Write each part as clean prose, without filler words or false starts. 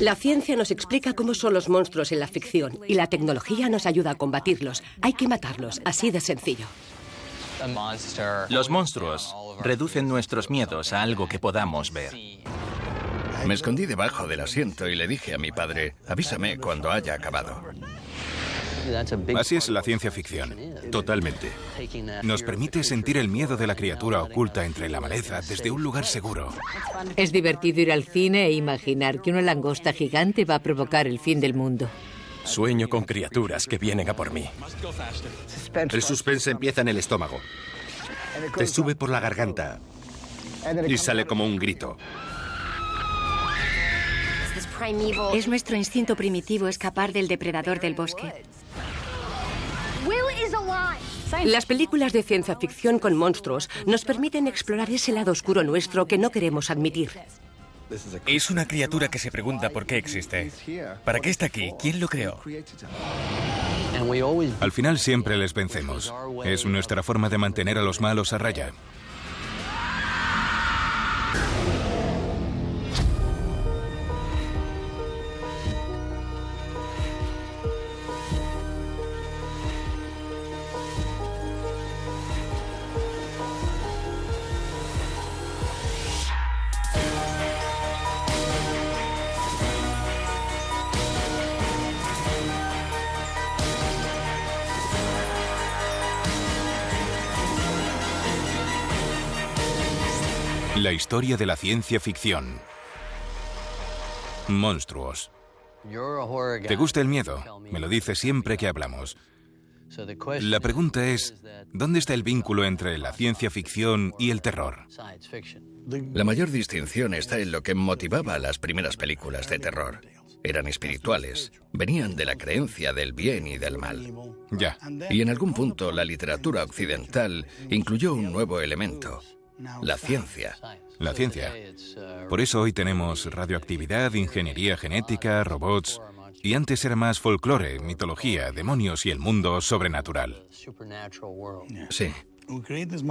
La ciencia nos explica cómo son los monstruos en la ficción y la tecnología nos ayuda a combatirlos. Hay que matarlos, así de sencillo. Los monstruos reducen nuestros miedos a algo que podamos ver. Me escondí debajo del asiento y le dije a mi padre, avísame cuando haya acabado. Así es la ciencia ficción. Totalmente. Nos permite sentir el miedo de la criatura oculta entre la maleza desde un lugar seguro. Es divertido ir al cine e imaginar que una langosta gigante va a provocar el fin del mundo. Sueño con criaturas que vienen a por mí. El suspense empieza en el estómago. Te sube por la garganta y sale como un grito. Es nuestro instinto primitivo escapar del depredador del bosque. Las películas de ciencia ficción con monstruos nos permiten explorar ese lado oscuro nuestro que no queremos admitir. Es una criatura que se pregunta por qué existe. ¿Para qué está aquí? ¿Quién lo creó? Al final siempre les vencemos. Es nuestra forma de mantener a los malos a raya. La historia de la ciencia ficción. Monstruos. ¿Te gusta el miedo? Me lo dices siempre que hablamos. La pregunta es, ¿dónde está el vínculo entre la ciencia ficción y el terror? La mayor distinción está en lo que motivaba las primeras películas de terror. Eran espirituales, venían de la creencia del bien y del mal. Ya. Y en algún punto la literatura occidental incluyó un nuevo elemento. La ciencia. La ciencia. Por eso hoy tenemos radioactividad, ingeniería genética, robots. Y antes era más folclore, mitología, demonios y el mundo sobrenatural. Sí.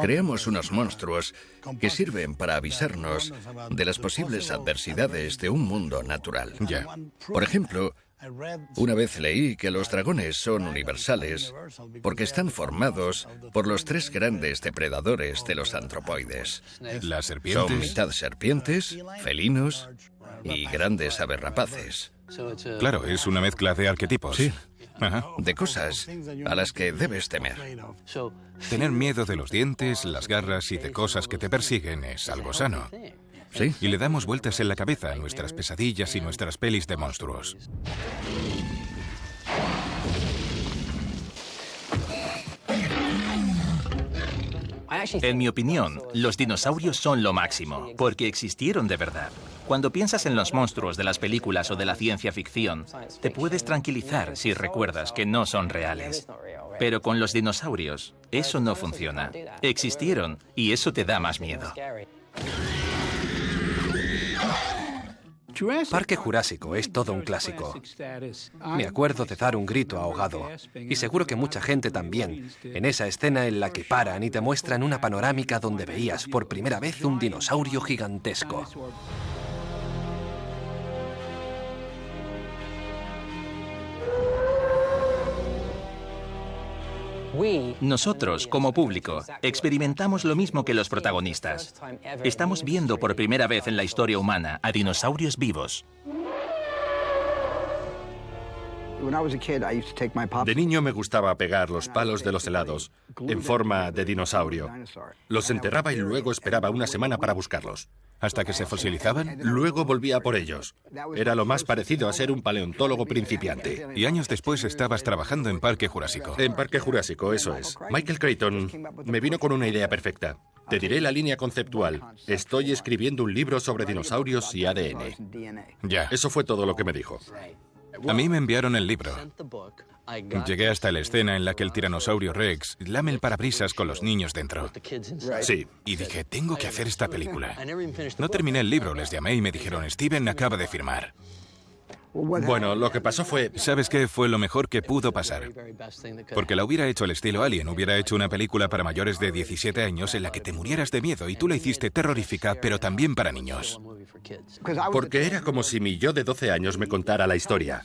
Creamos unos monstruos que sirven para avisarnos de las posibles adversidades de un mundo natural. Ya. Por ejemplo, una vez leí que los dragones son universales porque están formados por los tres grandes depredadores de los antropoides. Las serpientes. Son mitad serpientes, felinos y grandes aves rapaces. Claro, es una mezcla de arquetipos. Sí. Ajá. De cosas a las que debes temer. Tener miedo de los dientes, las garras y de cosas que te persiguen es algo sano. Sí. Y le damos vueltas en la cabeza a nuestras pesadillas y nuestras pelis de monstruos. En mi opinión, los dinosaurios son lo máximo, porque existieron de verdad. Cuando piensas en los monstruos de las películas o de la ciencia ficción, te puedes tranquilizar si recuerdas que no son reales. Pero con los dinosaurios, eso no funciona. Existieron y eso te da más miedo. Parque Jurásico es todo un clásico. Me acuerdo de dar un grito ahogado, y seguro que mucha gente también, en esa escena en la que paran y te muestran una panorámica donde veías por primera vez un dinosaurio gigantesco. Nosotros, como público, experimentamos lo mismo que los protagonistas. Estamos viendo por primera vez en la historia humana a dinosaurios vivos. De niño me gustaba pegar los palos de los helados en forma de dinosaurio. Los enterraba y luego esperaba una semana para buscarlos. ¿Hasta que se fosilizaban? Luego volvía por ellos. Era lo más parecido a ser un paleontólogo principiante. Y años después estabas trabajando en Parque Jurásico. En Parque Jurásico, eso es. Michael Crichton me vino con una idea perfecta. Te diré la línea conceptual. Estoy escribiendo un libro sobre dinosaurios y ADN. Ya. Eso fue todo lo que me dijo. A mí me enviaron el libro. Llegué hasta la escena en la que el tiranosaurio Rex lame el parabrisas con los niños dentro. Sí. Y dije, tengo que hacer esta película. No terminé el libro, les llamé y me dijeron, Steven acaba de firmar. Bueno, lo que pasó fue... ¿Sabes qué? Fue lo mejor que pudo pasar. Porque la hubiera hecho al estilo Alien. Hubiera hecho una película para mayores de 17 años en la que te murieras de miedo, y tú la hiciste terrorífica, pero también para niños. Porque era como si mi yo de 12 años me contara la historia.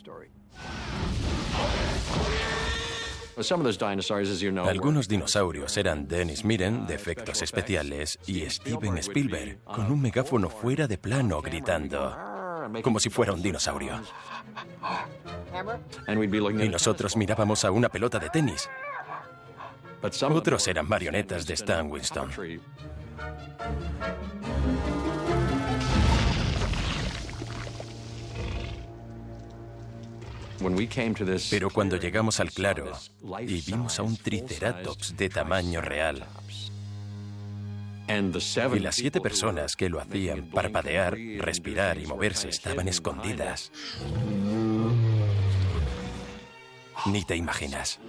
Algunos dinosaurios eran Dennis Miren, de efectos especiales, y Steven Spielberg, con un megáfono fuera de plano gritando, como si fuera un dinosaurio. Y nosotros mirábamos a una pelota de tenis. Otros eran marionetas de Stan Winston. Pero cuando llegamos al claro y vimos a un triceratops de tamaño real, y las 7 personas que lo hacían parpadear, respirar y moverse estaban escondidas, ni te imaginas.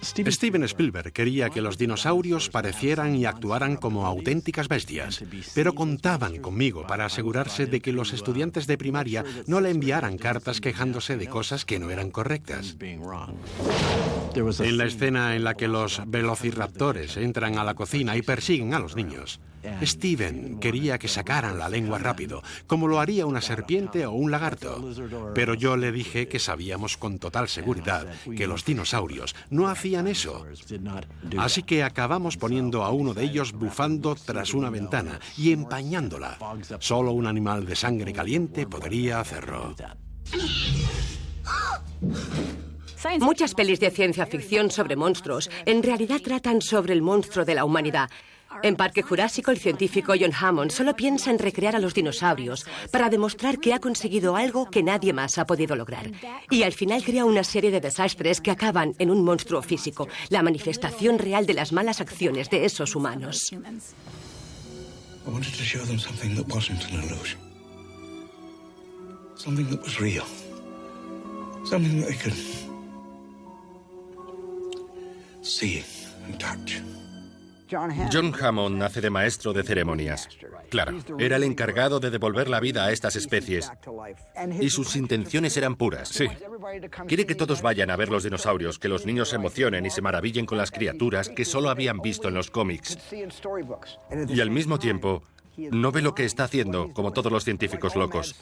Steven Spielberg quería que los dinosaurios parecieran y actuaran como auténticas bestias, pero contaban conmigo para asegurarse de que los estudiantes de primaria no le enviaran cartas quejándose de cosas que no eran correctas. En la escena en la que los velociraptores entran a la cocina y persiguen a los niños, Steven quería que sacaran la lengua rápido, como lo haría una serpiente o un lagarto. Pero yo le dije que sabíamos con total seguridad que los dinosaurios no hacían eso. Así que acabamos poniendo a uno de ellos bufando tras una ventana y empañándola. Solo un animal de sangre caliente podría hacerlo. Muchas pelis de ciencia ficción sobre monstruos en realidad tratan sobre el monstruo de la humanidad. En Parque Jurásico, el científico John Hammond solo piensa en recrear a los dinosaurios para demostrar que ha conseguido algo que nadie más ha podido lograr. Y al final crea una serie de desastres que acaban en un monstruo físico, la manifestación real de las malas acciones de esos humanos. John Hammond hace de maestro de ceremonias. Claro, era el encargado de devolver la vida a estas especies. Y sus intenciones eran puras. Sí. Quiere que todos vayan a ver los dinosaurios, que los niños se emocionen y se maravillen con las criaturas que solo habían visto en los cómics. Y al mismo tiempo, no ve lo que está haciendo, como todos los científicos locos.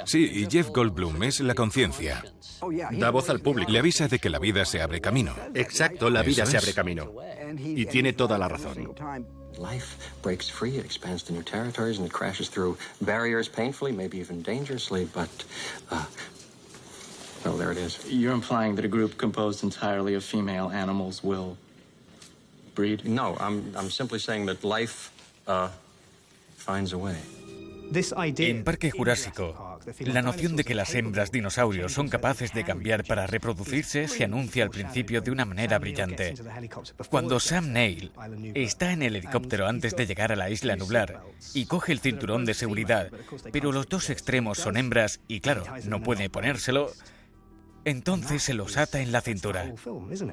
Sí, y Jeff Goldblum es la conciencia. Da voz al público. Le avisa de que la vida se abre camino. Exacto, la vida se abre camino. Y tiene toda la razón. Life breaks free, it expands to new territories, and it crashes through barriers painfully, maybe even dangerously, but, well, there it is. You're implying that a group composed entirely of female animals will breed? No, I'm simply saying that life, finds a way. En Parque Jurásico, la noción de que las hembras dinosaurios son capaces de cambiar para reproducirse se anuncia al principio de una manera brillante. Cuando Sam Neill está en el helicóptero antes de llegar a la isla nublar y coge el cinturón de seguridad, pero los dos extremos son hembras y, claro, no puede ponérselo, entonces se los ata en la cintura.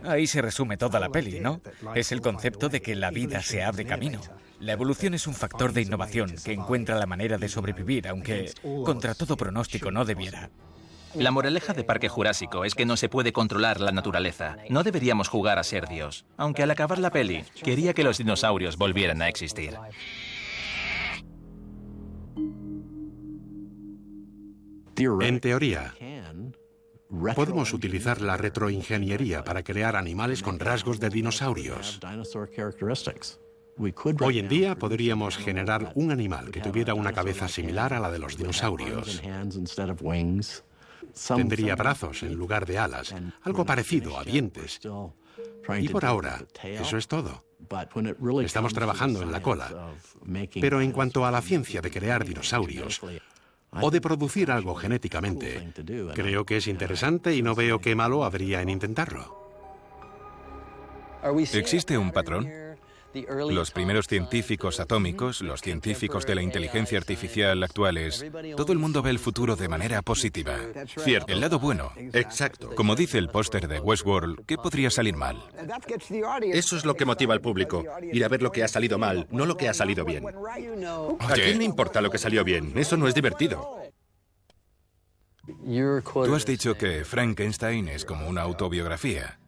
Ahí se resume toda la peli, ¿no? Es el concepto de que la vida se abre camino. La evolución es un factor de innovación que encuentra la manera de sobrevivir, aunque contra todo pronóstico no debiera. La moraleja de Parque Jurásico es que no se puede controlar la naturaleza. No deberíamos jugar a ser Dios. Aunque al acabar la peli, quería que los dinosaurios volvieran a existir. En teoría, podemos utilizar la retroingeniería para crear animales con rasgos de dinosaurios. Hoy en día podríamos generar un animal que tuviera una cabeza similar a la de los dinosaurios. Tendría brazos en lugar de alas, algo parecido a dientes. Y por ahora, eso es todo. Estamos trabajando en la cola. Pero en cuanto a la ciencia de crear dinosaurios, o de producir algo genéticamente, creo que es interesante y no veo qué malo habría en intentarlo. ¿Existe un patrón? Los primeros científicos atómicos, los científicos de la inteligencia artificial actuales, todo el mundo ve el futuro de manera positiva. Cierto. El lado bueno. Exacto. Como dice el póster de Westworld, ¿qué podría salir mal? Eso es lo que motiva al público. Ir a ver lo que ha salido mal, no lo que ha salido bien. ¿A quién le importa lo que salió bien? Eso no es divertido. Tú has dicho que Frankenstein es como una autobiografía.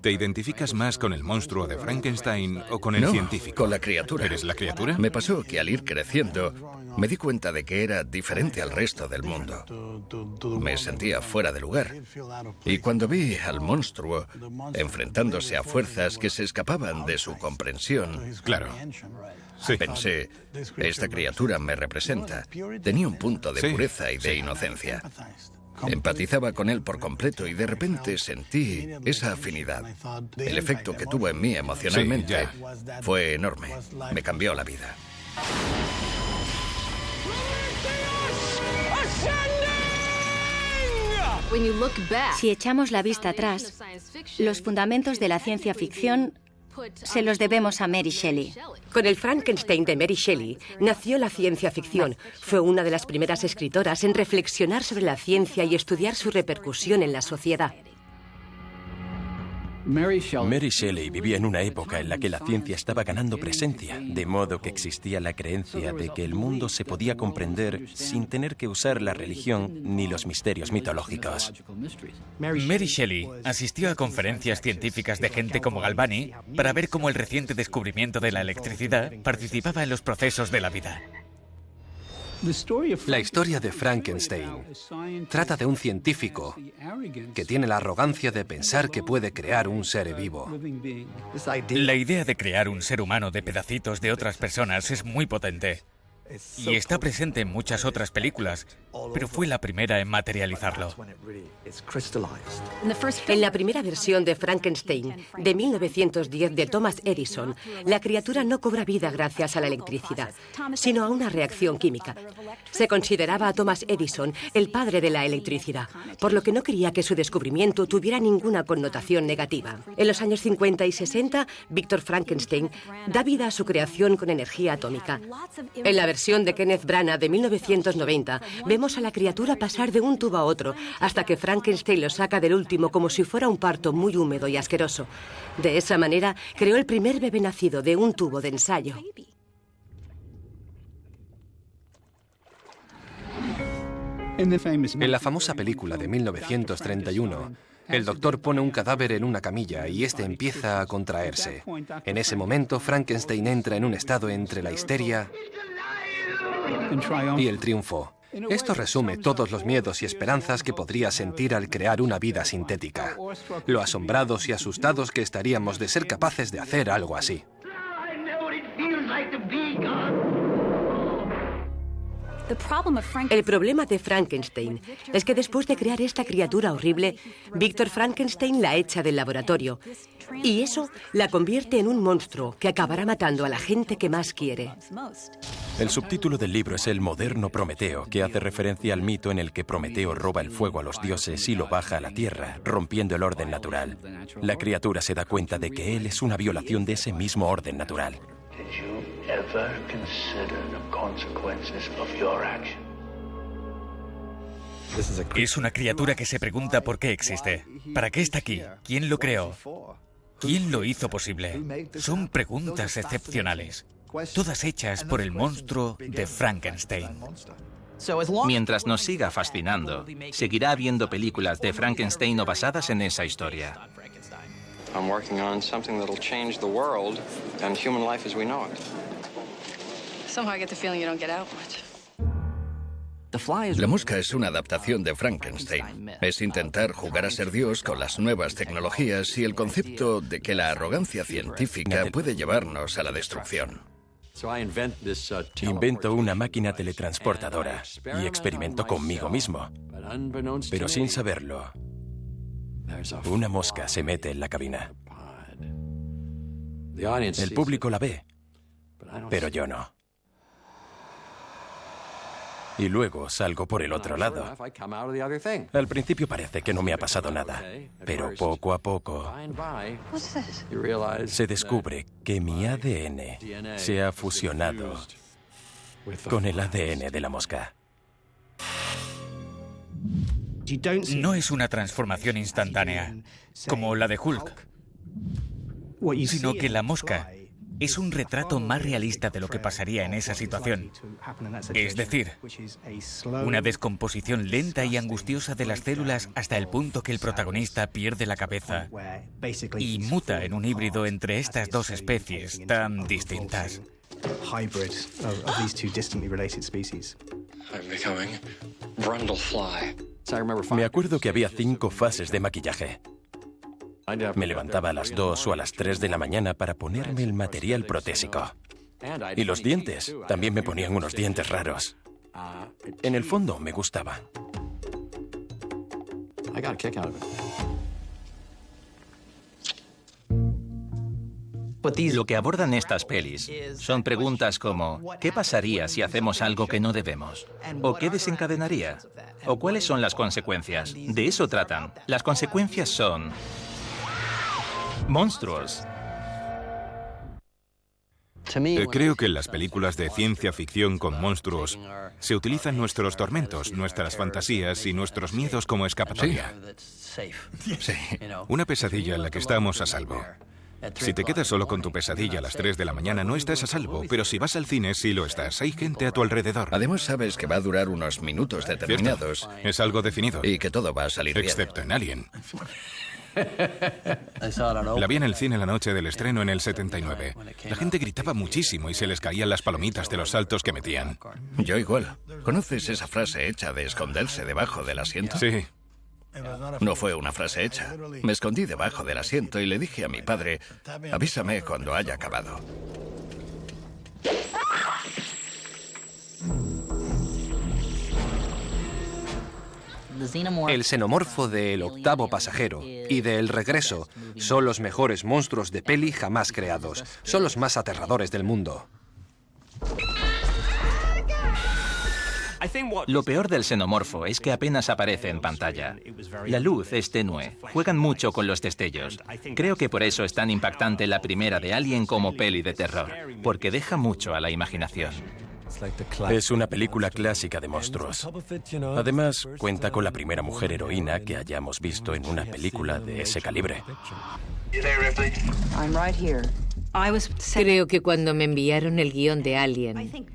¿Te identificas más con el monstruo de Frankenstein o con el científico? Con la criatura. ¿Eres la criatura? Me pasó que al ir creciendo me di cuenta de que era diferente al resto del mundo. Me sentía fuera de lugar. Y cuando vi al monstruo enfrentándose a fuerzas que se escapaban de su comprensión, claro. Sí. Pensé, esta criatura me representa. Tenía un punto de pureza y de inocencia. Empatizaba con él por completo y de repente sentí esa afinidad. El efecto que tuvo en mí emocionalmente fue enorme. Me cambió la vida. Si echamos la vista atrás, los fundamentos de la ciencia ficción se los debemos a Mary Shelley. Con el Frankenstein de Mary Shelley nació la ciencia ficción. Fue una de las primeras escritoras en reflexionar sobre la ciencia y estudiar su repercusión en la sociedad. Mary Shelley vivía en una época en la que la ciencia estaba ganando presencia, de modo que existía la creencia de que el mundo se podía comprender sin tener que usar la religión ni los misterios mitológicos. Mary Shelley asistió a conferencias científicas de gente como Galvani para ver cómo el reciente descubrimiento de la electricidad participaba en los procesos de la vida. La historia de Frankenstein trata de un científico que tiene la arrogancia de pensar que puede crear un ser vivo. La idea de crear un ser humano de pedacitos de otras personas es muy potente. Y está presente en muchas otras películas, pero fue la primera en materializarlo. En la primera versión de Frankenstein, de 1910, de Thomas Edison, la criatura no cobra vida gracias a la electricidad, sino a una reacción química. Se consideraba a Thomas Edison el padre de la electricidad, por lo que no quería que su descubrimiento tuviera ninguna connotación negativa. En los años 50 y 60, Victor Frankenstein da vida a su creación con energía atómica. En la versión de Kenneth Branagh de 1990, vemos a la criatura pasar de un tubo a otro, hasta que Frankenstein lo saca del último como si fuera un parto muy húmedo y asqueroso. De esa manera, creó el primer bebé nacido de un tubo de ensayo. En la famosa película de 1931, el doctor pone un cadáver en una camilla y este empieza a contraerse. En ese momento, Frankenstein entra en un estado entre la histeria y el triunfo. Esto resume todos los miedos y esperanzas que podría sentir al crear una vida sintética. Lo asombrados y asustados que estaríamos de ser capaces de hacer algo así. El problema de Frankenstein es que después de crear esta criatura horrible, Victor Frankenstein la echa del laboratorio. Y eso la convierte en un monstruo que acabará matando a la gente que más quiere. El subtítulo del libro es El moderno Prometeo, que hace referencia al mito en el que Prometeo roba el fuego a los dioses y lo baja a la tierra, rompiendo el orden natural. La criatura se da cuenta de que él es una violación de ese mismo orden natural. Es una criatura que se pregunta por qué existe, para qué está aquí, quién lo creó, quién lo hizo posible. Son preguntas excepcionales, todas hechas por el monstruo de Frankenstein. Mientras nos siga fascinando, seguirá habiendo películas de Frankenstein o basadas en esa historia. I'm working on something that'll change the world and human life as we know it. Somehow I get the feeling you don't get out much. La mosca es una adaptación de Frankenstein. Es intentar jugar a ser Dios con las nuevas tecnologías y el concepto de que la arrogancia científica puede llevarnos a la destrucción. Invento una máquina teletransportadora y experimento conmigo mismo. Pero sin saberlo, una mosca se mete en la cabina. El público la ve, pero yo no. y luego salgo por el otro lado. Al principio parece que no me ha pasado nada, pero poco a poco se descubre que mi ADN se ha fusionado con el ADN de la mosca. No es una transformación instantánea, como la de Hulk, sino que la mosca es un retrato más realista de lo que pasaría en esa situación. Es decir, una descomposición lenta y angustiosa de las células hasta el punto que el protagonista pierde la cabeza y muta en un híbrido entre estas dos especies tan distintas. Me acuerdo que había 5 fases de maquillaje. Me levantaba a las 2 o a las 3 de la mañana para ponerme el material protésico. Y los dientes, también me ponían unos dientes raros. En el fondo me gustaba. Lo que abordan estas pelis son preguntas como ¿qué pasaría si hacemos algo que no debemos? ¿O qué desencadenaría? ¿O cuáles son las consecuencias? De eso tratan. Las consecuencias son monstruos. Creo que en las películas de ciencia ficción con monstruos se utilizan nuestros tormentos, nuestras fantasías y nuestros miedos como escapatoria. Sí. Una pesadilla en la que estamos a salvo. Si te quedas solo con tu pesadilla a las 3 de la mañana no estás a salvo, pero si vas al cine sí lo estás. Hay gente a tu alrededor. Además sabes que va a durar unos minutos determinados. ¿Cierto? Es algo definido. Y que todo va a salir bien. Excepto en Alien. La vi en el cine la noche del estreno en el 79. La gente gritaba muchísimo y se les caían las palomitas de los saltos que metían. Yo igual. ¿Conoces esa frase hecha de esconderse debajo del asiento? Sí. No fue una frase hecha. Me escondí debajo del asiento y le dije a mi padre, avísame cuando haya acabado. El xenomorfo de El octavo pasajero y de El regreso son los mejores monstruos de peli jamás creados. Son los más aterradores del mundo. Lo peor del xenomorfo es que apenas aparece en pantalla. La luz es tenue. Juegan mucho con los destellos. Creo que por eso es tan impactante la primera de Alien como peli de terror, porque deja mucho a la imaginación. Es una película clásica de monstruos. Además, cuenta con la primera mujer heroína que hayamos visto en una película de ese calibre. Creo que cuando me enviaron el guión de Alien,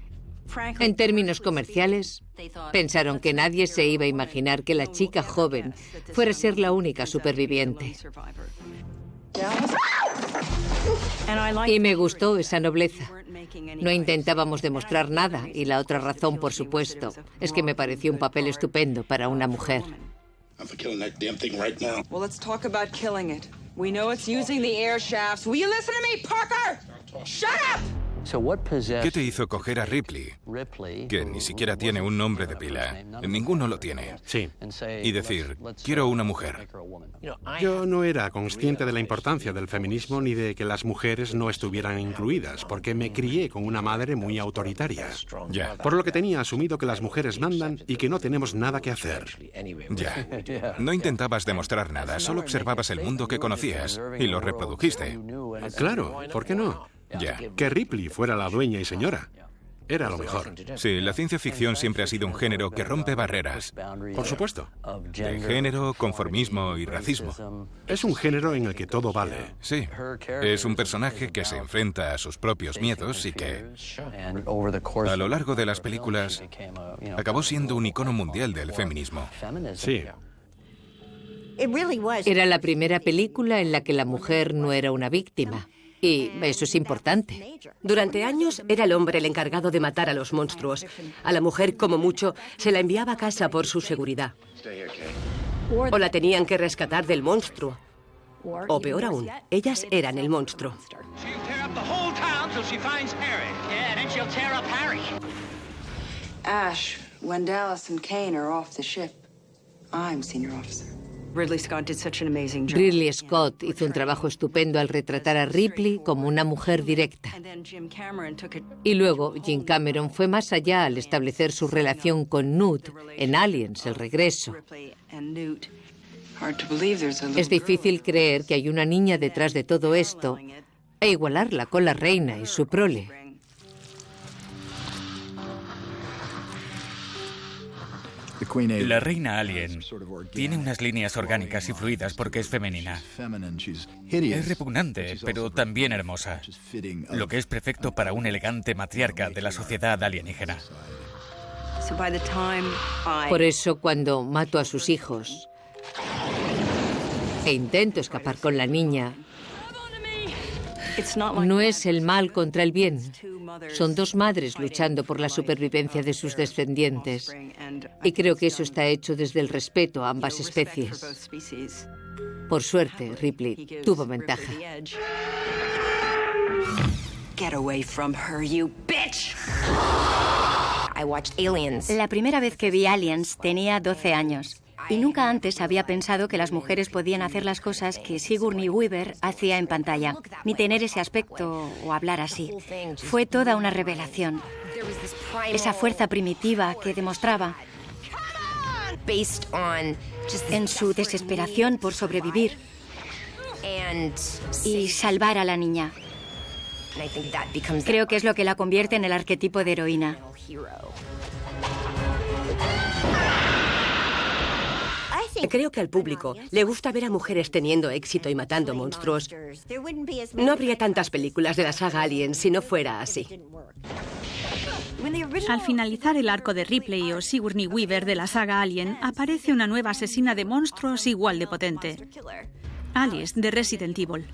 en términos comerciales, pensaron que nadie se iba a imaginar que la chica joven fuera a ser la única superviviente. Y me gustó esa nobleza. No intentábamos demostrar nada, y la otra razón, por supuesto, es que me pareció un papel estupendo para una mujer. ¿Qué te hizo coger a Ripley, que ni siquiera tiene un nombre de pila? Ninguno lo tiene. Sí. Y decir, quiero una mujer. Yo no era consciente de la importancia del feminismo ni de que las mujeres no estuvieran incluidas, porque me crié con una madre muy autoritaria. Ya. Por lo que tenía asumido que las mujeres mandan y que no tenemos nada que hacer. Ya. No intentabas demostrar nada, solo observabas el mundo que conocías y lo reprodujiste. Claro, ¿por qué no? Ya. Que Ripley fuera la dueña y señora. Era lo mejor. Sí, la ciencia ficción siempre ha sido un género que rompe barreras. Por supuesto. De género, conformismo y racismo. Es un género en el que todo vale. Sí. Es un personaje que se enfrenta a sus propios miedos y que, a lo largo de las películas, acabó siendo un icono mundial del feminismo. Sí. Era la primera película en la que la mujer no era una víctima. Y eso es importante. Durante años era el hombre el encargado de matar a los monstruos. A la mujer, como mucho, se la enviaba a casa por su seguridad. O la tenían que rescatar del monstruo. O peor aún, ellas eran el monstruo. Ash, when Dallas and Kane are off the ship, I'm senior officer. Ridley Scott hizo un trabajo estupendo al retratar a Ripley como una mujer directa. Y luego Jim Cameron fue más allá al establecer su relación con Newt en Aliens, El Regreso. Es difícil creer que hay una niña detrás de todo esto e igualarla con la reina y su prole. La reina alien tiene unas líneas orgánicas y fluidas porque es femenina. Es repugnante, pero también hermosa, lo que es perfecto para un elegante matriarca de la sociedad alienígena. Por eso, cuando mato a sus hijos e intento escapar con la niña, no es el mal contra el bien. Son dos madres luchando por la supervivencia de sus descendientes. Y creo que eso está hecho desde el respeto a ambas especies. Por suerte, Ripley tuvo ventaja. La primera vez que vi Aliens tenía 12 años. Y nunca antes había pensado que las mujeres podían hacer las cosas que Sigourney Weaver hacía en pantalla, ni tener ese aspecto o hablar así. Fue toda una revelación. Esa fuerza primitiva que demostraba en su desesperación por sobrevivir y salvar a la niña. Creo que es lo que la convierte en el arquetipo de heroína. Creo que al público le gusta ver a mujeres teniendo éxito y matando monstruos. No habría tantas películas de la saga Alien si no fuera así. Al finalizar el arco de Ripley o Sigourney Weaver de la saga Alien, aparece una nueva asesina de monstruos igual de potente. Alice, de Resident Evil.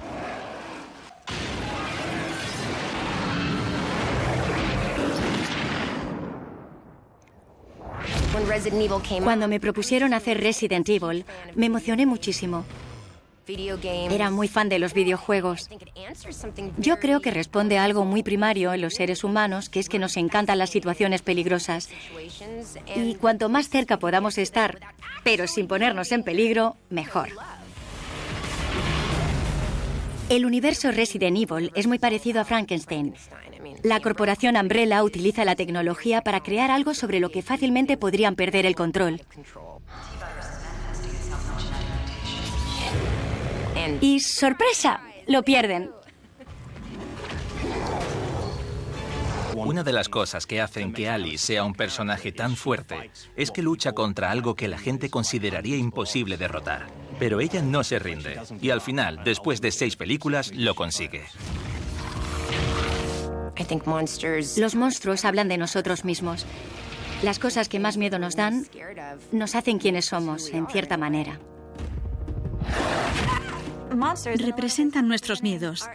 Cuando me propusieron hacer Resident Evil, me emocioné muchísimo. Era muy fan de los videojuegos. Yo creo que responde a algo muy primario en los seres humanos, que es que nos encantan las situaciones peligrosas. Y cuanto más cerca podamos estar, pero sin ponernos en peligro, mejor. El universo Resident Evil es muy parecido a Frankenstein. La corporación Umbrella utiliza la tecnología para crear algo sobre lo que fácilmente podrían perder el control. Y ¡sorpresa! Lo pierden. Una de las cosas que hacen que Alice sea un personaje tan fuerte es que lucha contra algo que la gente consideraría imposible derrotar. Pero ella no se rinde y al final, después de 6 películas, lo consigue. Los monstruos hablan de nosotros mismos. Las cosas que más miedo nos dan nos hacen quienes somos, en cierta manera. Representan nuestros miedos.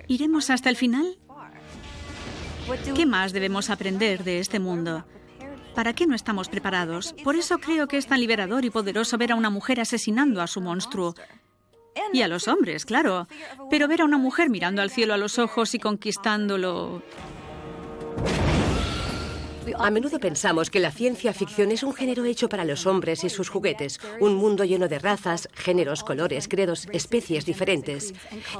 ¿Iremos hasta el final? ¿Qué más debemos aprender de este mundo? ¿Para qué no estamos preparados? Por eso creo que es tan liberador y poderoso ver a una mujer asesinando a su monstruo. Y a los hombres, claro. Pero ver a una mujer mirando al cielo a los ojos y conquistándolo... A menudo pensamos que la ciencia ficción es un género hecho para los hombres y sus juguetes, un mundo lleno de razas, géneros, colores, credos, especies diferentes.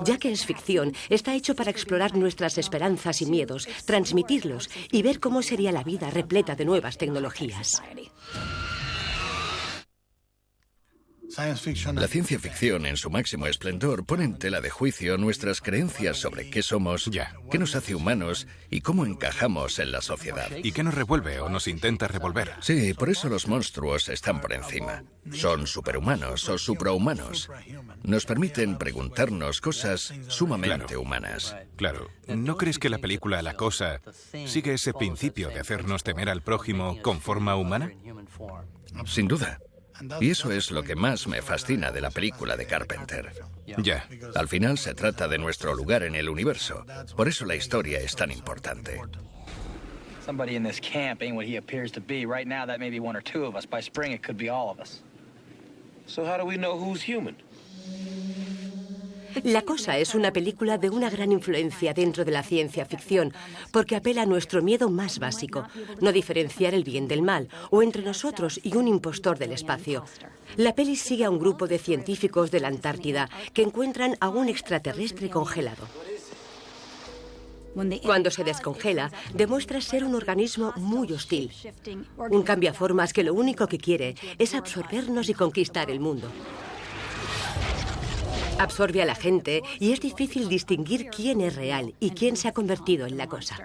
Ya que es ficción, está hecho para explorar nuestras esperanzas y miedos, transmitirlos y ver cómo sería la vida repleta de nuevas tecnologías. La ciencia ficción, en su máximo esplendor, pone en tela de juicio nuestras creencias sobre qué somos, qué nos hace humanos y cómo encajamos en la sociedad. ¿Y qué nos revuelve o nos intenta revolver? Sí, por eso los monstruos están por encima. Son superhumanos o suprahumanos. Nos permiten preguntarnos cosas sumamente humanas. Claro. ¿No crees que la película La Cosa sigue ese principio de hacernos temer al prójimo con forma humana? Sin duda. Y eso es lo que más me fascina de la película de Carpenter. Ya. Al final se trata de nuestro lugar en el universo. Por eso la historia es tan importante. Somebody in this camp ain't what he appears to be. Right now, that may be 1 or 2 of us. By spring, it could be all of us. So how do we know who's human? La Cosa es una película de una gran influencia dentro de la ciencia ficción, porque apela a nuestro miedo más básico, no diferenciar el bien del mal, o entre nosotros y un impostor del espacio. La peli sigue a un grupo de científicos de la Antártida que encuentran a un extraterrestre congelado. Cuando se descongela, demuestra ser un organismo muy hostil. Un cambiaformas que lo único que quiere es absorbernos y conquistar el mundo. Absorbe a la gente y es difícil distinguir quién es real y quién se ha convertido en la cosa.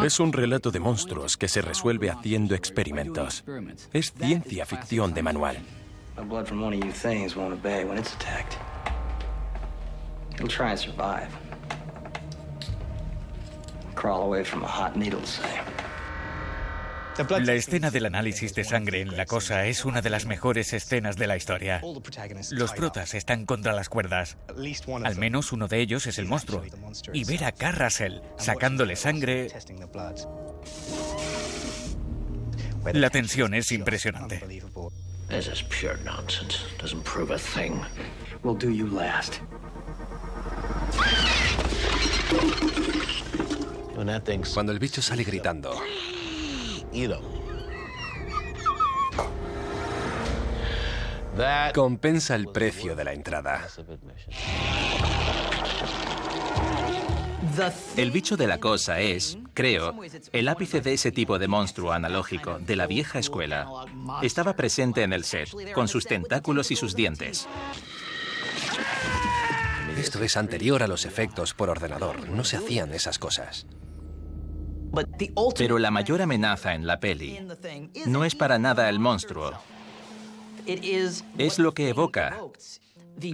Es un relato de monstruos que se resuelve haciendo experimentos. Es ciencia ficción de manual. La escena del análisis de sangre en La Cosa es una de las mejores escenas de la historia. Los protas están contra las cuerdas. Al menos uno de ellos es el monstruo. Y ver a Kurt Russell sacándole sangre... La tensión es impresionante. Cuando el bicho sale gritando, compensa el precio de la entrada. El bicho de La Cosa es, creo, el ápice de ese tipo de monstruo analógico de la vieja escuela. Estaba presente en el set, con sus tentáculos y sus dientes. Esto es anterior a los efectos por ordenador. No se hacían esas cosas. Pero la mayor amenaza en la peli no es para nada el monstruo. Es lo que evoca,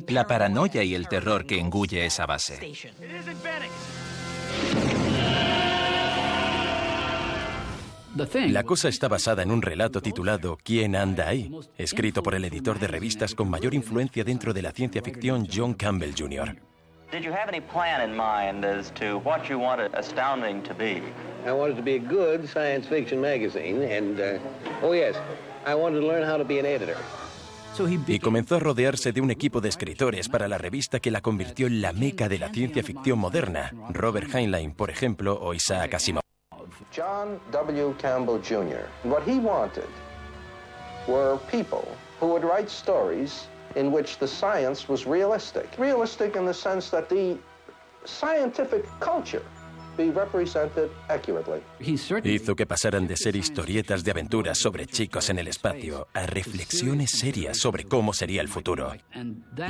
la paranoia y el terror que engulle esa base. La Cosa está basada en un relato titulado ¿Quién anda ahí?, escrito por el editor de revistas con mayor influencia dentro de la ciencia ficción, John Campbell Jr. Did you have any plan in mind as to what you wanted Astounding to be? I wanted to be a good science fiction magazine, and, oh yes, I wanted to learn how to be an editor. Y comenzó a rodearse de un equipo de escritores para la revista que la convirtió en la meca de la ciencia ficción moderna. Robert Heinlein, por ejemplo, o Isaac Asimov. John W. Campbell Jr. What he wanted were people who would write stories in which the science was realistic. Realistic in the sense that the scientific culture be represented accurately. Hizo que pasaran de ser historietas de aventuras sobre chicos en el espacio a reflexiones serias sobre cómo sería el futuro.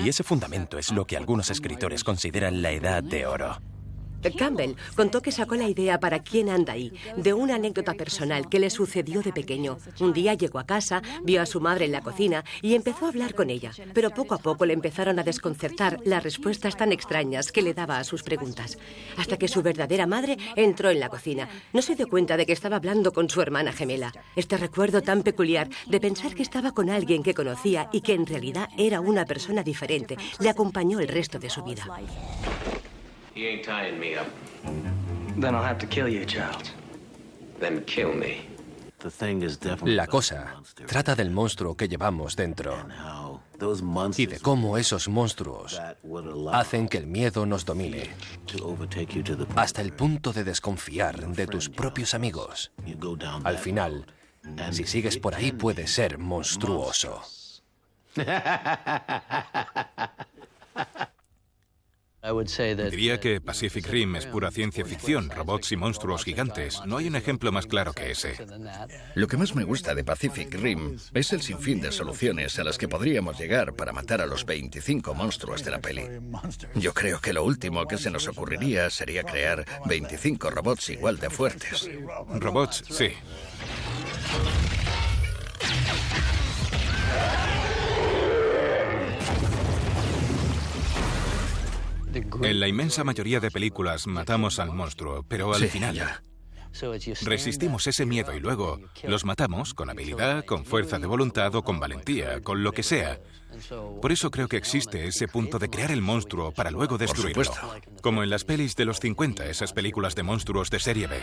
Y ese fundamento es lo que algunos escritores consideran la edad de oro. Campbell contó que sacó la idea para ¿Quién anda ahí?, de una anécdota personal que le sucedió de pequeño. Un día llegó a casa, vio a su madre en la cocina y empezó a hablar con ella. Pero poco a poco le empezaron a desconcertar las respuestas tan extrañas que le daba a sus preguntas. Hasta que su verdadera madre entró en la cocina. No se dio cuenta de que estaba hablando con su hermana gemela. Este recuerdo tan peculiar de pensar que estaba con alguien que conocía y que en realidad era una persona diferente le acompañó el resto de su vida. He ain't tying me up. Then I'll have to kill you, child. Then kill me. La Cosa trata del monstruo que llevamos dentro y de cómo esos monstruos hacen que el miedo nos domine hasta el punto de desconfiar de tus propios amigos. Al final, si sigues por ahí, puedes ser monstruoso. Diría que Pacific Rim es pura ciencia ficción, robots y monstruos gigantes. No hay un ejemplo más claro que ese. Lo que más me gusta de Pacific Rim es el sinfín de soluciones a las que podríamos llegar para matar a los 25 monstruos de la peli. Yo creo que lo último que se nos ocurriría sería crear 25 robots igual de fuertes. Robots, sí. En la inmensa mayoría de películas matamos al monstruo, pero al final resistimos ese miedo y luego los matamos con habilidad, con fuerza de voluntad o con valentía, con lo que sea. Por eso creo que existe ese punto de crear el monstruo para luego destruirlo. Como en las pelis de los 50, esas películas de monstruos de serie B.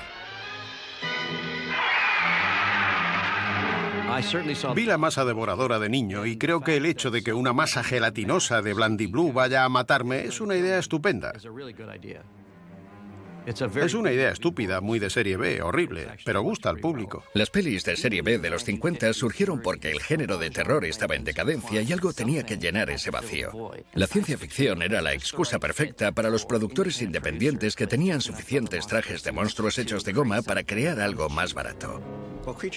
Vi la masa devoradora de niño y creo que el hecho de que una masa gelatinosa de Blandiblue vaya a matarme es una idea estupenda. Es una idea estúpida, muy de serie B, horrible, pero gusta al público. Las pelis de serie B de los 50 surgieron porque el género de terror estaba en decadencia y algo tenía que llenar ese vacío. La ciencia ficción era la excusa perfecta para los productores independientes que tenían suficientes trajes de monstruos hechos de goma para crear algo más barato.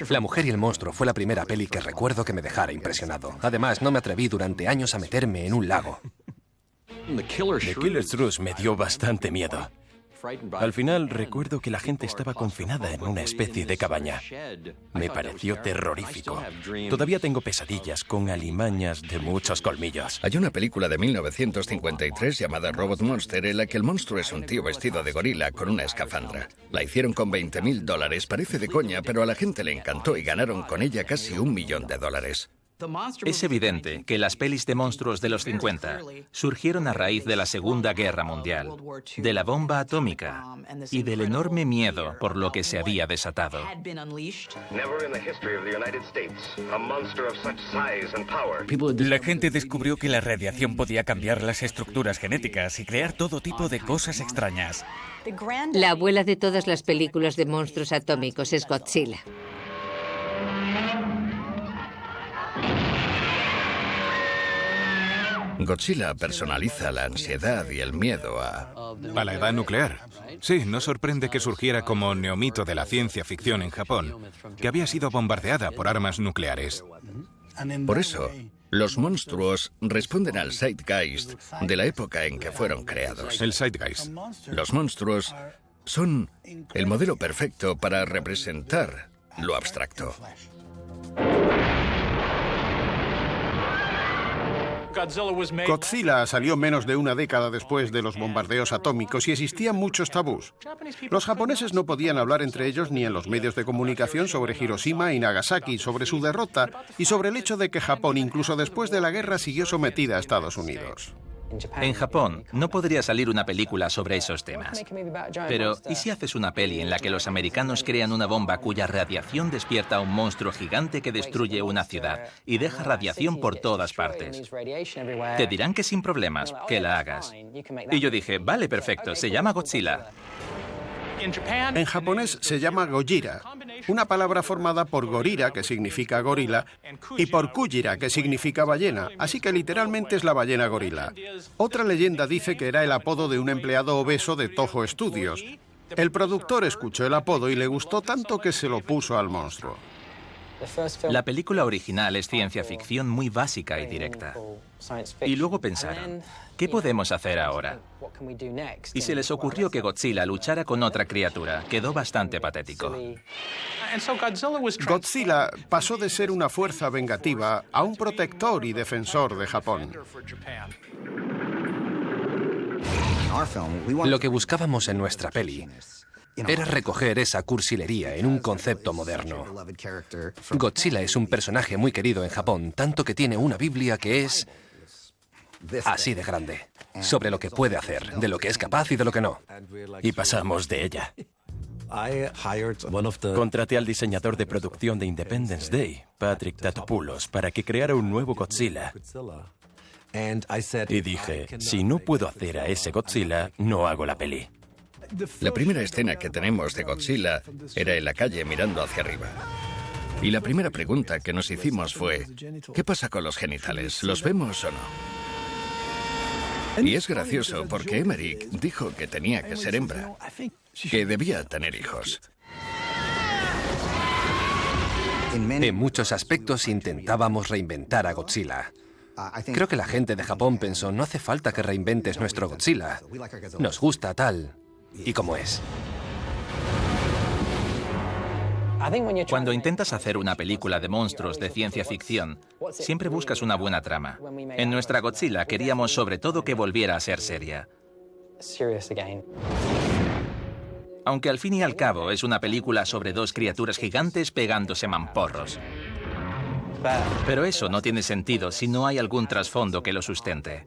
La mujer y el monstruo fue la primera peli que recuerdo que me dejara impresionado. Además, no me atreví durante años a meterme en un lago. The Killer's Truce me dio bastante miedo. Al final recuerdo que la gente estaba confinada en una especie de cabaña. Me pareció terrorífico. Todavía tengo pesadillas con alimañas de muchos colmillos. Hay una película de 1953 llamada Robot Monster en la que el monstruo es un tío vestido de gorila con una escafandra. La hicieron con $20.000. Parece de coña, pero a la gente le encantó y ganaron con ella casi $1 millón. Es evidente que las pelis de monstruos de los 50 surgieron a raíz de la Segunda Guerra Mundial, de la bomba atómica y del enorme miedo por lo que se había desatado. La gente descubrió que la radiación podía cambiar las estructuras genéticas y crear todo tipo de cosas extrañas. La abuela de todas las películas de monstruos atómicos es Godzilla. Godzilla personaliza la ansiedad y el miedo a la edad nuclear. Sí, no sorprende que surgiera como neomito de la ciencia ficción en Japón, que había sido bombardeada por armas nucleares. Por eso, los monstruos responden al zeitgeist de la época en que fueron creados. El zeitgeist. Los monstruos son el modelo perfecto para representar lo abstracto. Godzilla salió menos de una década después de los bombardeos atómicos y existían muchos tabús. Los japoneses no podían hablar entre ellos ni en los medios de comunicación sobre Hiroshima y Nagasaki, sobre su derrota y sobre el hecho de que Japón, incluso después de la guerra, siguió sometida a Estados Unidos. En Japón no podría salir una película sobre esos temas. Pero, ¿y si haces una peli en la que los americanos crean una bomba cuya radiación despierta a un monstruo gigante que destruye una ciudad y deja radiación por todas partes? Te dirán que sin problemas, que la hagas. Y yo dije, vale, perfecto, se llama Godzilla. En japonés se llama Gojira, una palabra formada por gorira, que significa gorila, y por kujira, que significa ballena, así que literalmente es la ballena gorila. Otra leyenda dice que era el apodo de un empleado obeso de Toho Studios. El productor escuchó el apodo y le gustó tanto que se lo puso al monstruo. La película original es ciencia ficción muy básica y directa. Y luego pensaron, ¿qué podemos hacer ahora? Y se les ocurrió que Godzilla luchara con otra criatura. Quedó bastante patético. Godzilla pasó de ser una fuerza vengativa a un protector y defensor de Japón. Lo que buscábamos en nuestra peli era recoger esa cursilería en un concepto moderno. Godzilla es un personaje muy querido en Japón, tanto que tiene una Biblia que es así de grande, sobre lo que puede hacer, de lo que es capaz y de lo que no. Y pasamos de ella. Contraté al diseñador de producción de Independence Day, Patrick Tatopoulos, para que creara un nuevo Godzilla. Y dije, si no puedo hacer a ese Godzilla, no hago la peli. La primera escena que tenemos de Godzilla era en la calle mirando hacia arriba. Y la primera pregunta que nos hicimos fue, ¿qué pasa con los genitales? ¿Los vemos o no? Y es gracioso porque Emmerich dijo que tenía que ser hembra, que debía tener hijos. En muchos aspectos intentábamos reinventar a Godzilla. Creo que la gente de Japón pensó, no hace falta que reinventes nuestro Godzilla. Nos gusta tal y como es. Cuando intentas hacer una película de monstruos de ciencia ficción, siempre buscas una buena trama. En nuestra Godzilla queríamos sobre todo que volviera a ser seria. Aunque al fin y al cabo es una película sobre dos criaturas gigantes pegándose mamporros. Pero eso no tiene sentido si no hay algún trasfondo que lo sustente.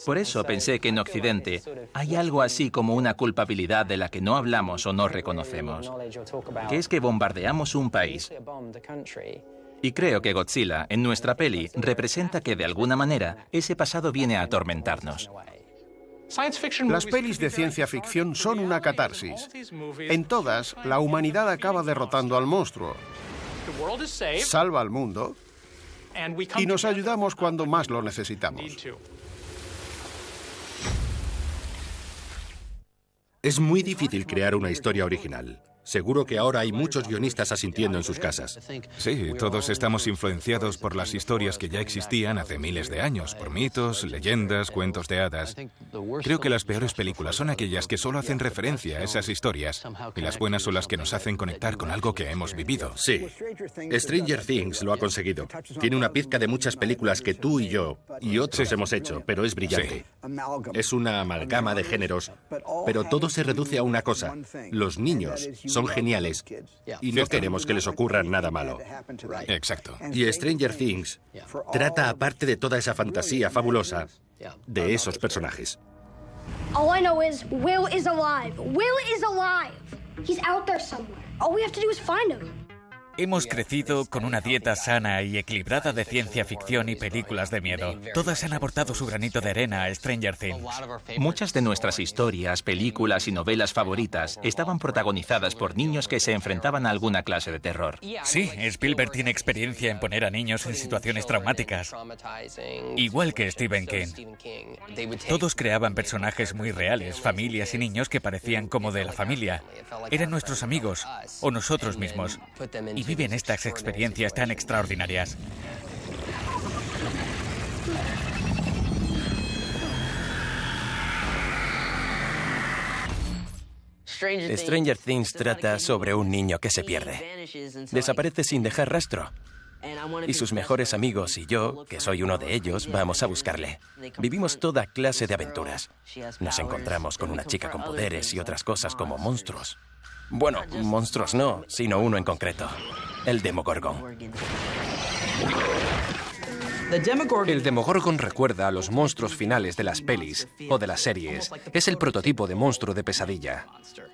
Por eso pensé que en Occidente hay algo así como una culpabilidad de la que no hablamos o no reconocemos, que es que bombardeamos un país Y creo que Godzilla, en nuestra peli, representa que de alguna manera ese pasado viene a atormentarnos. Las pelis de ciencia ficción son una catarsis. En todas, la humanidad acaba derrotando al monstruo, salva al mundo y nos ayudamos cuando más lo necesitamos. Es muy difícil crear una historia original. Seguro que ahora hay muchos guionistas asintiendo en sus casas. Sí, todos estamos influenciados por las historias que ya existían hace miles de años, por mitos, leyendas, cuentos de hadas. Creo que las peores películas son aquellas que solo hacen referencia a esas historias, y las buenas son las que nos hacen conectar con algo que hemos vivido. Sí. Stranger Things lo ha conseguido. Tiene una pizca de muchas películas que tú y yo y otros hemos hecho, pero es brillante. Es una amalgama de géneros, pero todo se reduce a una cosa. Los niños son geniales y no queremos que les ocurra nada malo. Exacto. Y Stranger Things trata, aparte de toda esa fantasía fabulosa, de esos personajes. All I know is Will is alive. Will is alive. He's out there somewhere. All we have to do is find him. Hemos crecido con una dieta sana y equilibrada de ciencia ficción y películas de miedo. Todas han aportado su granito de arena a Stranger Things. Muchas de nuestras historias, películas y novelas favoritas estaban protagonizadas por niños que se enfrentaban a alguna clase de terror. Sí, Spielberg tiene experiencia en poner a niños en situaciones traumáticas. Igual que Stephen King. Todos creaban personajes muy reales, familias y niños que parecían como de la familia. Eran nuestros amigos o nosotros mismos. Y viven estas experiencias tan extraordinarias. Stranger Things trata sobre un niño que se pierde. Desaparece sin dejar rastro. Y sus mejores amigos y yo, que soy uno de ellos, vamos a buscarle. Vivimos toda clase de aventuras. Nos encontramos con una chica con poderes y otras cosas como monstruos. Bueno, monstruos no, sino uno en concreto. El Demogorgon. El Demogorgon recuerda a los monstruos finales de las pelis o de las series. Es el prototipo de monstruo de pesadilla.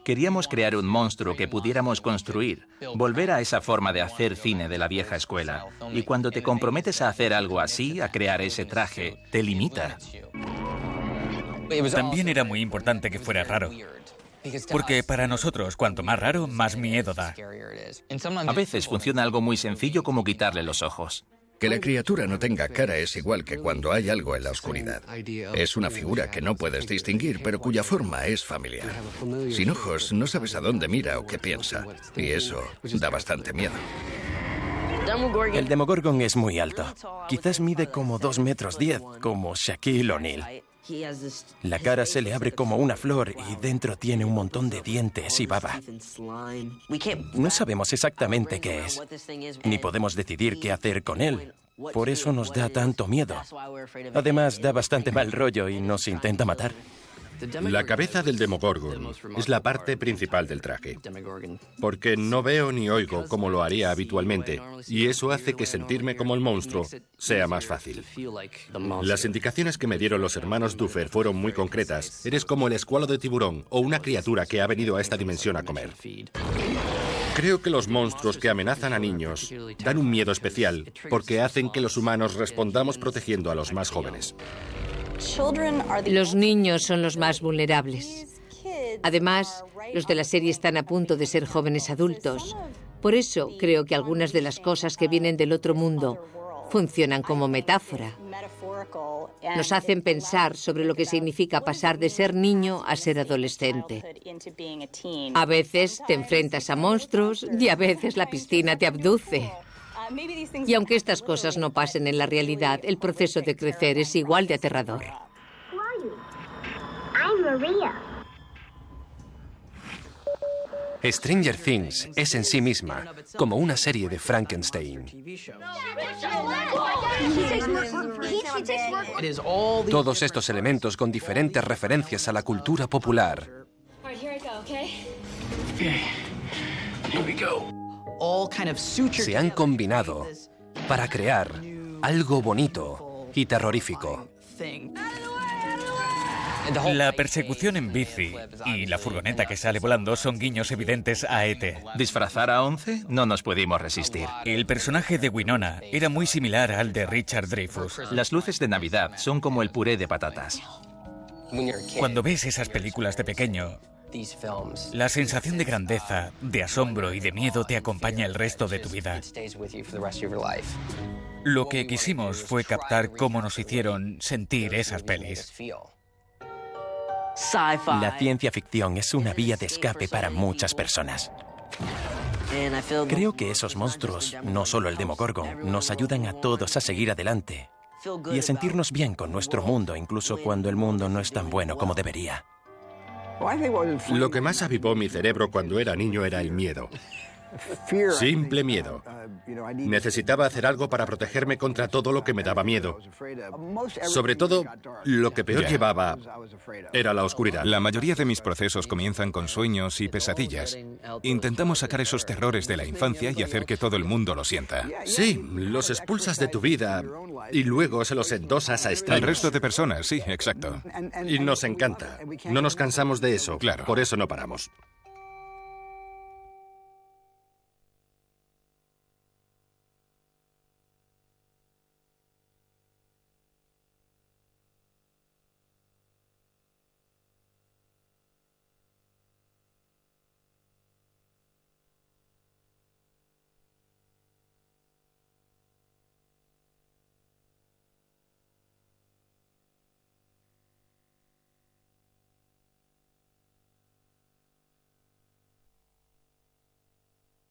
Queríamos crear un monstruo que pudiéramos construir, volver a esa forma de hacer cine de la vieja escuela. Y cuando te comprometes a hacer algo así, a crear ese traje, te limita. También era muy importante que fuera raro. Porque para nosotros, cuanto más raro, más miedo da. A veces funciona algo muy sencillo como quitarle los ojos. Que la criatura no tenga cara es igual que cuando hay algo en la oscuridad. Es una figura que no puedes distinguir, pero cuya forma es familiar. Sin ojos, no sabes a dónde mira o qué piensa. Y eso da bastante miedo. El Demogorgon es muy alto. Quizás mide como 2,10 metros, como Shaquille O'Neal. La cara se le abre como una flor y dentro tiene un montón de dientes y baba. No sabemos exactamente qué es, ni podemos decidir qué hacer con él. Por eso nos da tanto miedo. Además, da bastante mal rollo y nos intenta matar. La cabeza del Demogorgon es la parte principal del traje, porque no veo ni oigo como lo haría habitualmente, y eso hace que sentirme como el monstruo sea más fácil. Las indicaciones que me dieron los hermanos Duffer fueron muy concretas. Eres como el escualo de tiburón o una criatura que ha venido a esta dimensión a comer. Creo que los monstruos que amenazan a niños dan un miedo especial, porque hacen que los humanos respondamos protegiendo a los más jóvenes. Los niños son los más vulnerables. Además, los de la serie están a punto de ser jóvenes adultos. Por eso creo que algunas de las cosas que vienen del otro mundo funcionan como metáfora. Nos hacen pensar sobre lo que significa pasar de ser niño a ser adolescente. A veces te enfrentas a monstruos y a veces la piscina te abduce. Y aunque estas cosas no pasen en la realidad, el proceso de crecer es igual de aterrador. Stranger Things es en sí misma como una serie de Frankenstein. Todos estos elementos con diferentes referencias a la cultura popular. Se han combinado para crear algo bonito y terrorífico. La persecución en bici y la furgoneta que sale volando son guiños evidentes a E.T. ¿Disfrazar a 11? No nos pudimos resistir. El personaje de Winona era muy similar al de Richard Dreyfuss. Las luces de Navidad son como el puré de patatas. Cuando ves esas películas de pequeño, la sensación de grandeza, de asombro y de miedo te acompaña el resto de tu vida. Lo que quisimos fue captar cómo nos hicieron sentir esas pelis. La ciencia ficción es una vía de escape para muchas personas. Creo que esos monstruos, no solo el Demogorgon, nos ayudan a todos a seguir adelante y a sentirnos bien con nuestro mundo, incluso cuando el mundo no es tan bueno como debería. Lo que más avivó mi cerebro cuando era niño era el miedo. Simple miedo. Necesitaba hacer algo para protegerme contra todo lo que me daba miedo. Sobre todo, lo que peor llevaba era la oscuridad. La mayoría de mis procesos comienzan con sueños y pesadillas. Intentamos sacar esos terrores de la infancia y hacer que todo el mundo lo sienta. Sí, los expulsas de tu vida y luego se los endosas a extraños. Al resto de personas, sí, exacto. Y nos encanta. No nos cansamos de eso. Claro. Por eso no paramos.